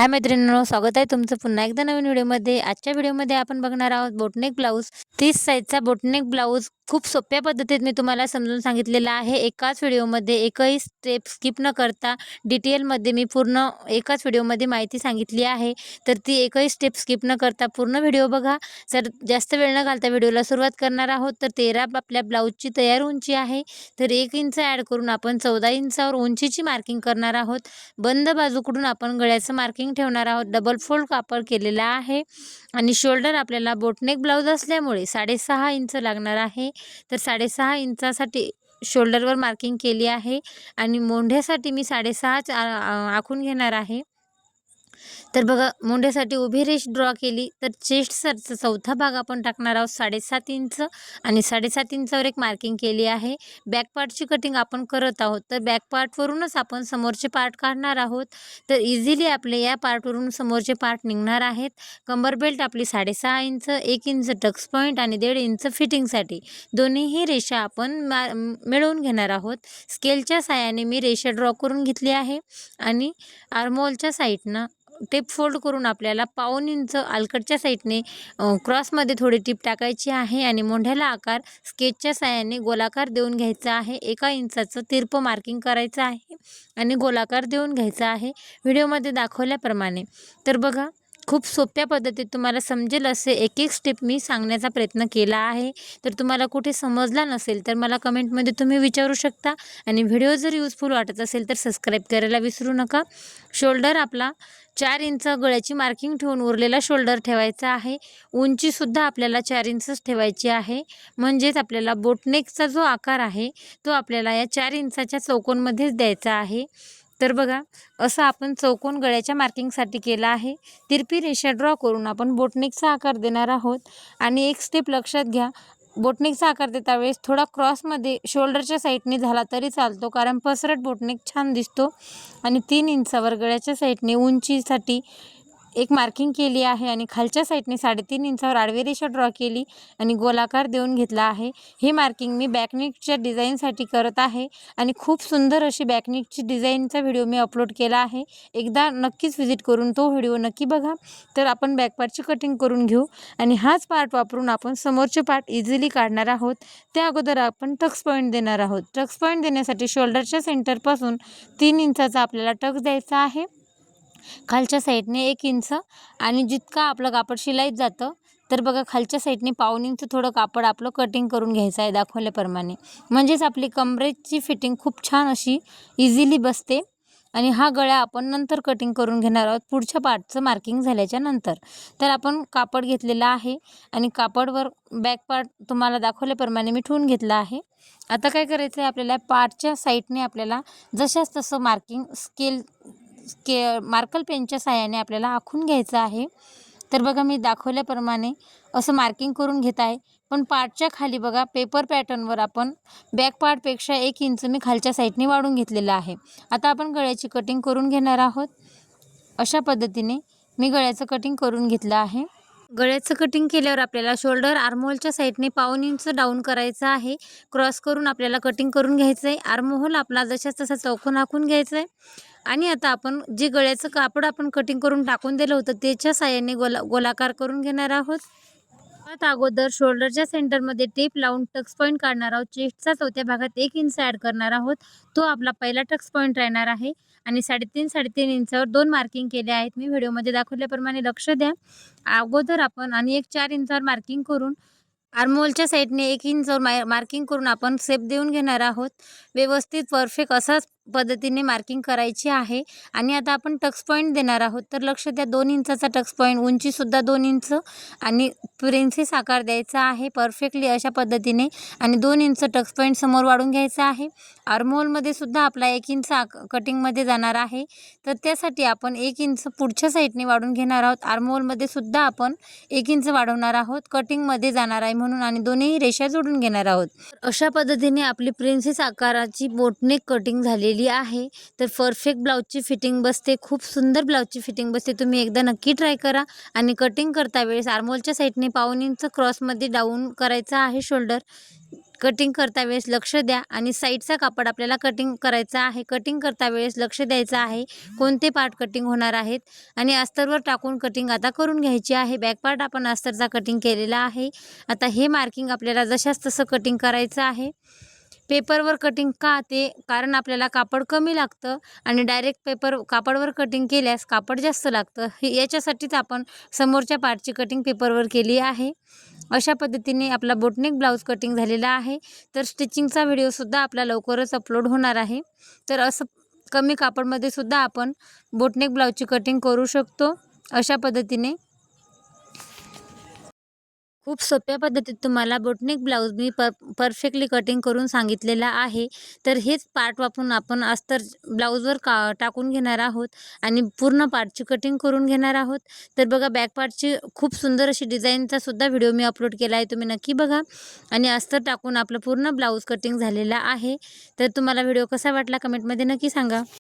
हाय मैत्रिणींनो, स्वागत आहे तुमचं पुन्हा एकदा नवीन व्हिडिओमध्ये। आजच्या व्हिडिओमध्ये आपण बघणार आहोत बोटनेक ब्लाऊज। 30 साईजचा बोटनेक ब्लाऊज खूप सोप्या पद्धतीत मी तुम्हाला समजून सांगितलेला आहे। एकाच व्हिडिओमध्ये एकही स्टेप स्किप न करता डिटेलमध्ये मी पूर्ण एकाच व्हिडिओमध्ये माहिती सांगितली आहे। तर ती एकही स्टेप स्किप न करता पूर्ण व्हिडिओ बघा। जर जास्त वेळ न घालता व्हिडिओला सुरुवात करणार आहोत। तर 13 आपल्या ब्लाऊजची तयार उंची आहे, तर 1 इंच ॲड करून आपण 14 इंचावर उंचीची मार्किंग करणार आहोत। बंद बाजूकडून आपण गळ्याचं मार्किंग ठेवणार आहोत। डबल फोल्ड कापड केलेला आहे आणि शोल्डर आपल्याला बोटनेक ब्लाऊज असल्यामुळे 6.5 इंच लागणार आहे। तर 6.5 इंचासाठी शोल्डरवर मार्किंग केली आहे आणि मोंढ्यासाठी मी 6.5 आखून घेणार आहे। तर बघा, मोंढ्यासाठी उभी रेष ड्रॉ केली, तर चेस्टचा चौथा भाग आपण टाकणार आहोत 7.5 इंच आणि 7.5 इंचावर एक मार्किंग केली आहे। बॅक पार्टची कटिंग आपण करत आहोत, तर बॅक पार्टवरूनच आपण समोरचे पार्ट काढणार आहोत। तर इझिली आपले या पार्टवरून समोरचे पार्ट निघणार आहेत। कंबर बेल्ट आपली 6.5 इंच, 1 इंच टक्स पॉईंट आणि 1.5 इंच फिटिंगसाठी दोन्हीही रेषा आपण मिळवून घेणार आहोत। स्केलच्या साहाय्याने मी रेषा ड्रॉ करून घेतली आहे आणि आर्महोलच्या साईडनं टिप फोल्ड करून आपल्याला पाऊण इंच आलकडच्या साईडने क्रॉसमध्ये थोडी टिप टाकायची आहे आणि मोंढ्याला आकार स्केचच्या साहाय्याने गोलाकार देऊन घ्यायचा आहे। 1 इंचाचं तिरपं मार्किंग करायचं आहे आणि गोलाकार देऊन घ्यायचा आहे व्हिडिओमध्ये दाखवल्याप्रमाणे। तर बघा, खूप सोप्या पद्धतीत तुम्हाला समजेल असे एक एक स्टेप मी सांगण्याचा प्रयत्न केला आहे। तर तुम्हाला कुठे समजला नसेल तर मला कमेंटमध्ये तुम्ही विचारू शकता आणि व्हिडिओ जर यूजफुल वाटत असेल तर सबस्क्राईब करायला विसरू नका। शोल्डर आपला 4 इंच गळ्याची मार्किंग ठेवून उरलेला शोल्डर ठेवायचा आहे। उंचीसुद्धा आपल्याला 4 इंचच ठेवायची आहे, म्हणजेच आपल्याला बोटनेकचा जो आकार आहे तो आपल्याला या 4 इंचाच्या चौकोनमध्येच द्यायचा आहे। तर बघा, असं आपण चौकोन गळ्याच्या मार्किंगसाठी केला आहे। तिरपी रेषा ड्रॉ करून आपण बोटनेकचा आकार देणार आहोत आणि एक स्टेप लक्षात घ्या, बोटनेकचा आकार देता वेळेस थोडा क्रॉसमध्ये शोल्डरच्या साईडने झाला तरी चालतो, कारण पसरट बोटनेक छान दिसतो। आणि 3 इंचावर गळ्याच्या साईडने उंचीसाठी एक मार्किंग केली आहे आणि खालच्या साईडने 3.5 इंचावर आडवी रेषा ड्रॉ केली आणि गोलाकार देऊन घेतला आहे। हे मार्किंग मी बॅकनेकच्या डिझाईनसाठी करत आहे आणि खूप सुंदर अशी बॅकनेकची डिझाईनचा व्हिडिओ मी अपलोड केला आहे। एकदा नक्कीच व्हिजिट करून तो व्हिडिओ नक्की बघा। तर आपण बॅक पार्टची कटिंग करून घेऊ आणि हाच पार्ट वापरून आपण समोरचे पार्ट इझिली काढणार आहोत। त्या अगोदर आपण टक्स पॉईंट देणार आहोत। टक्स पॉईंट देण्यासाठी शोल्डरच्या सेंटरपासून 3 इंचाचा आपल्याला टक्स द्यायचा आहे, खालच्या साईडने 1 इंच आणि जितका आपलं कापड शिलाईत जातं, तर बघा खालच्या साईडने पाऊण इंच थोडं कापड आपलं कटिंग करून घ्यायचं आहे दाखवल्याप्रमाणे, म्हणजेच आपली कमरेची फिटिंग खूप छान अशी इझिली बसते। आणि हा गळा आपण नंतर कटिंग करून घेणार आहोत पुढच्या पार्टचं मार्किंग झाल्याच्या नंतर। तर आपण कापड घेतलेला आहे आणि कापडवर बॅक पार्ट तुम्हाला दाखवल्याप्रमाणे मी ठेवून घेतला आहे। आता काय करायचं आहे, आपल्याला पार्टच्या साईडने आपल्याला जशास तसं मार्किंग मार्कर पेनच्या साहाय्याने आपल्याला आखून घ्यायचं आहे। तर बघा, मी दाखवल्याप्रमाणे असं मार्किंग करून घेत आहे, पण पार्टच्या खाली बघा पेपर पॅटर्नवर आपण बॅक पार्टपेक्षा 1 इंच मी खालच्या साईडने वाढून घेतलेलं आहे। आता आपण गळ्याची कटिंग करून घेणार आहोत। अशा पद्धतीने मी गळ्याचं कटिंग करून घेतलं आहे। गळ्याचं कटिंग केल्यावर आपल्याला शोल्डर आर्महोलच्या साईडने पाऊण इंच डाऊन करायचं आहे। क्रॉस करून आपल्याला कटिंग करून घ्यायचं आहे। आर्महोल आपला जशाच तसा चौकोन आखून घ्यायचा आहे आणि आता आपण जे गळ्याचं कापड आपण कटिंग करून टाकून दिलं होतं त्याच्या साहाय्याने गोलाकार करून घेणार आहोत। अगोदर शोल्डरच्या सेंटरमध्ये टेप लावून टक्स पॉईंट काढणार आहोत। चेस्टचा चौथ्या भागात 1 इंच ॲड करणार आहोत, तो आपला पहिला टक्स पॉईंट राहणार आहे आणि 3.5 इंचावर 2 मार्किंग केले आहेत मी व्हिडिओमध्ये दाखवल्याप्रमाणे, लक्ष द्या। अगोदर आपण आणि एक 4 इंचावर मार्किंग करून आर्महोलच्या साईडने 1 इंचावर मार्किंग करून आपण शेप देऊन घेणार आहोत। व्यवस्थित परफेक्ट असाच पद्धतीने मार्किंग करायची आहे आणि आता आपण टक्स पॉईंट देणार आहोत। तर लक्ष द्या, 2 इंचाचा टक्स पॉईंट, उंचीसुद्धा 2 इंच आणि प्रिन्सेस आकार द्यायचा आहे परफेक्टली अशा पद्धतीने आणि 2 इंच टक्स पॉईंट समोर वाढून घ्यायचा आहे। आर्महोलमध्ये सुद्धा आपला 1 इंच कटिंगमध्ये जाणार आहे, तर त्यासाठी आपण 1 इंच पुढच्या साईडने वाढून घेणार आहोत। आर्महोलमध्ये सुद्धा आपण 1 इंच वाढवणार आहोत, कटिंगमध्ये जाणार आहे म्हणून, आणि दोन्ही रेषा जोडून घेणार आहोत। अशा पद्धतीने आपली प्रिन्सेस आकाराची बोटनेक कटिंग झालेली आहे। तर परफेक्ट ब्लाऊजची फिटिंग बसते, खूप सुंदर ब्लाऊजची फिटिंग बसते। तुम्ही एकदा नक्की ट्राय करा आणि कटिंग करता वेळेस आर्महोलच्या साईडने पाऊण इंच क्रॉसमध्ये डाऊन करायचा आहे शोल्डर। कटिंग करता वेळेस लक्ष द्या आणि साईडचा कापड आपल्याला कटिंग करायचा आहे. कटिंग करता वेळेस लक्ष द्यायचं आहे कोणते पार्ट कटिंग होणार आहेत आणि अस्तरवर टाकून कटिंग आता करून घ्यायची आहे. बॅक पार्ट आपण अस्तरचा कटिंग केलेला आहे. आता हे मार्किंग आपल्याला जशास तसं कटिंग करायचं आहे. पेपरवर कटिंग का ते कारण आपल्याला कापड कमी लागतं आणि डायरेक्ट कापडवर कटिंग केल्यास कापड जास्त लागतं. याच्यासाठीच आपण समोरच्या पार्टची कटिंग पेपरवर केली आहे. अशा पद्धतीने आपला बोटनेक ब्लाऊज कटिंग झालेला आहे. तर स्टिचिंगचा व्हिडिओसुद्धा आपला लवकरच अपलोड होणार आहे. तर असं कमी कापडमध्ये सुद्धा आपण बोटनेक ब्लाऊजची कटिंग करू शकतो. अशा पद्धतीने खूप सोप्या पद्धतीत तुम्हाला बोटनेक ब्लाऊज मी परफेक्टली कटिंग करून सांगितलेला आहे. तर हेच पार्ट वापरून आपण अस्तर ब्लाऊजवर टाकून घेणार आहोत आणि पूर्ण पार्टची कटिंग करून घेणार आहोत. तर बघा बॅक पार्टची खूप सुंदर अशी डिझाईनचा सुद्धा व्हिडिओ मी अपलोड केला आहे, तुम्ही नक्की बघा. आणि अस्तर टाकून आपलं पूर्ण ब्लाऊज कटिंग झालेला आहे. तर तुम्हाला व्हिडिओ कसा वाटला कमेंटमध्ये नक्की सांगा.